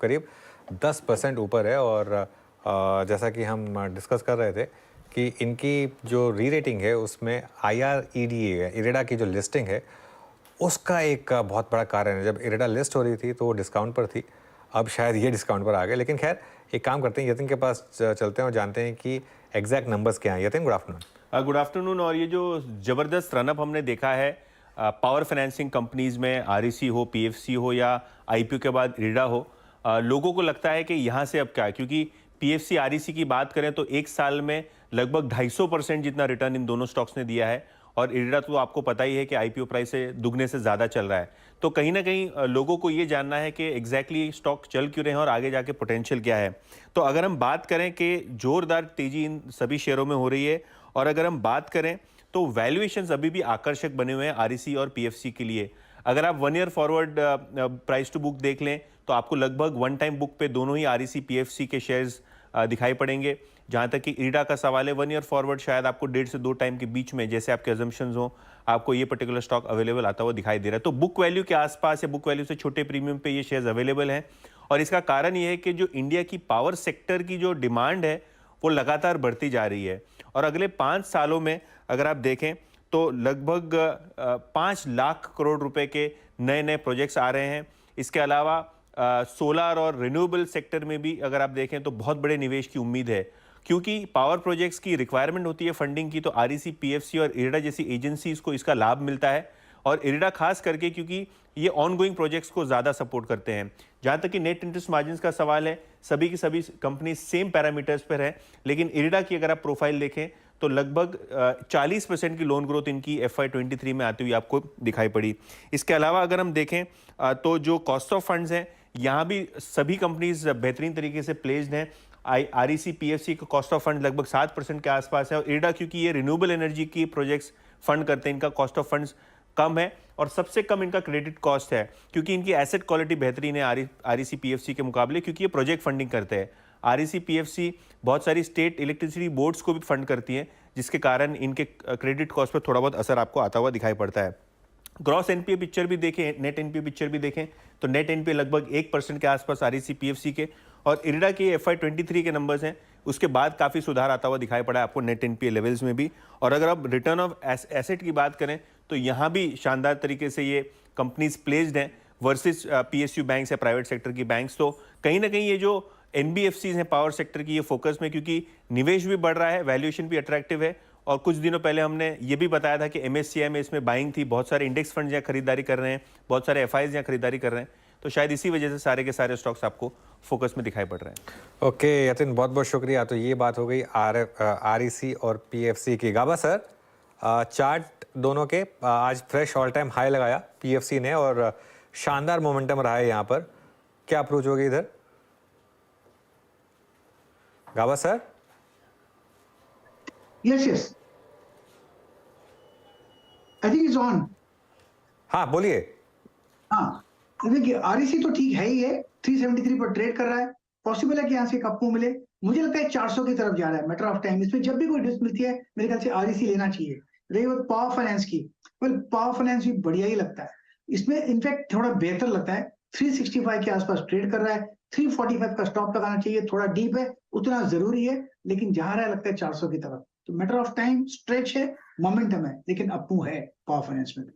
करीब 10% ऊपर है। और जैसा कि हम डिस्कस कर रहे थे कि इनकी जो री रेटिंग है उसमें IREDA है, इरेडा की जो लिस्टिंग है उसका एक बहुत बड़ा कारण है। जब इरेडा लिस्ट हो रही थी तो वो डिस्काउंट पर थी, अब शायद ये डिस्काउंट पर आ गए। लेकिन खैर एक काम करते हैं, यतिन के पास चलते हैं और जानते हैं कि एग्जैक्ट नंबर्स क्या हैं। Yatin, good afternoon. Good afternoon. और ये जो जबरदस्त रनअप हमने देखा है पावर फाइनेंसिंग कंपनीज में, REC हो, PFC हो या IPO के बाद इरेडा हो, लोगों को लगता है कि यहाँ से अब क्या है, क्योंकि PFC REC की बात करें तो एक साल में लगभग 250% जितना रिटर्न इन दोनों स्टॉक्स ने दिया है। और इरेडा तो आपको पता ही है कि IPO प्राइस से दुगने से ज़्यादा चल रहा है। तो कहीं ना कहीं लोगों को ये जानना है कि एग्जैक्टली स्टॉक चल क्यों रहे हैं और आगे जाके पोटेंशियल क्या है। तो अगर हम बात करें कि जोरदार तेजी इन सभी शेयरों में हो रही है, और अगर हम बात करें तो वैल्यूएशंस अभी भी आकर्षक बने हुए हैं REC और PFC के लिए। अगर आप 1 year forward price to book देख लें तो आपको लगभग 1 टाइम बुक पे दोनों ही REC PFC के शेयर्स दिखाई पड़ेंगे। जहां तक कि इरेडा का सवाल है, 1 ईयर फॉरवर्ड शायद आपको 1.5 से 2 टाइम के बीच में, जैसे आपके अजम्पशंस हो, आपको ये पर्टिकुलर स्टॉक अवेलेबल आता हुआ दिखाई दे रहा है। तो बुक वैल्यू के आसपास या बुक वैल्यू से छोटे प्रीमियम पे ये शेयर्स अवेलेबल हैं। और इसका कारण ये है कि जो इंडिया की पावर सेक्टर की जो डिमांड है वो लगातार बढ़ती जा रही है। और अगले 5 सालों में अगर आप देखें तो लगभग 5 लाख करोड़ रुपए के नए नए प्रोजेक्ट्स आ रहे हैं। इसके अलावा सोलर और रिन्यूएबल सेक्टर में भी अगर आप देखें तो बहुत बड़े निवेश की उम्मीद है, क्योंकि पावर प्रोजेक्ट्स की रिक्वायरमेंट होती है फंडिंग की। तो REC, PFC और इरेडा जैसी एजेंसीज को इसका लाभ मिलता है। और इरेडा खास करके क्योंकि ये ऑनगोइंग प्रोजेक्ट्स को ज़्यादा सपोर्ट करते हैं। जहाँ तक कि नेट इंटरेस्ट मार्जिन का सवाल है, सभी की सभी कंपनी सेम पैरामीटर्स पर है। लेकिन इरेडा की अगर आप प्रोफाइल देखें तो लगभग 40% की लोन ग्रोथ इनकी FY23 में आती हुई आपको दिखाई पड़ी। इसके अलावा अगर हम देखें तो जो कॉस्ट ऑफ फंड्स हैं, यहाँ भी सभी कंपनीज बेहतरीन तरीके से प्लेस्ड हैं। REC, PFC का कॉस्ट ऑफ फंड लगभग 7% के आसपास है। और इरेडा क्योंकि ये रिन्यूएबल एनर्जी की प्रोजेक्ट्स फंड करते हैं, इनका कॉस्ट ऑफ फंड्स कम है और सबसे कम इनका क्रेडिट कॉस्ट है, क्योंकि इनकी एसेट क्वालिटी बेहतरीन है REC, PFC के मुकाबले, क्योंकि ये प्रोजेक्ट फंडिंग करते हैं। REC, PFC बहुत सारी स्टेट इलेक्ट्रिसिटी बोर्ड्स को भी फंड करती हैं, जिसके कारण इनके क्रेडिट कॉस्ट पर थोड़ा बहुत असर आपको आता हुआ दिखाई पड़ता है। ग्रॉस NPA पिक्चर भी देखें, नेट NPA पिक्चर भी देखें तो नेट NPA लगभग 1% के आसपास REC, PFC के। और इरेडा के FY23 के नंबर्स हैं, उसके बाद काफ़ी सुधार आता हुआ दिखाई पड़ा है आपको नेट NPA लेवल्स में भी। और अगर आप रिटर्न ऑफ एसेट की बात करें तो यहाँ भी शानदार तरीके से ये कंपनीज प्लेस्ड हैं वर्सेस PSU बैंक्स या प्राइवेट सेक्टर की बैंक्स। तो कहीं ना कहीं ये जो NBFCs हैं पावर सेक्टर की, ये फोकस में, क्योंकि निवेश भी बढ़ रहा है, वैल्यूएशन भी अट्रैक्टिव है। और कुछ दिनों पहले हमने ये भी बताया था कि MSCI में इसमें बाइंग थी, बहुत सारे इंडेक्स फंड यहाँ खरीदारी कर रहे हैं, बहुत सारे FIs यहाँ खरीदारी कर रहे हैं। तो शायद इसी वजह से सारे के सारे स्टॉक्स आपको फोकस में दिखाई पड़ रहे हैं। ओके यतिन, बहुत बहुत शुक्रिया। तो ये बात हो गई REC और PFC की। गाबा सर, चार्ट दोनों के आज फ्रेश ऑल टाइम हाई लगाया PFC ने और शानदार मोमेंटम रहा है यहाँ पर, क्या अप्रोच होगी इधर? Gaba sir? Yes I think is on. हाँ बोलिए। हाँ देखिए, REC तो ठीक है ही है, 373 पर ट्रेड कर रहा है। पॉसिबल है कि यहाँ से एक अप मूव मिले। मुझे लगता है 400 की तरफ जा रहा है, मैटर ऑफ टाइम। इसमें जब भी कोई डिस्क मिलती है मेरे ख्याल से REC लेना चाहिए। रही बात पावर फाइनेंस की, पावर फाइनेंस भी बढ़िया ही लगता है। इसमें इनफैक्ट थोड़ा बेहतर लगता है, 365 के आसपास ट्रेड कर रहा है। 345 का स्टॉप लगाना चाहिए, थोड़ा डीप है, उतना जरूरी है, लेकिन जहां रहा लगता है 400 की तरफ। तो मैटर ऑफ टाइम, स्ट्रेच है, मोमेंटम है, लेकिन अप मूव है पावर फाइनेंस में भी।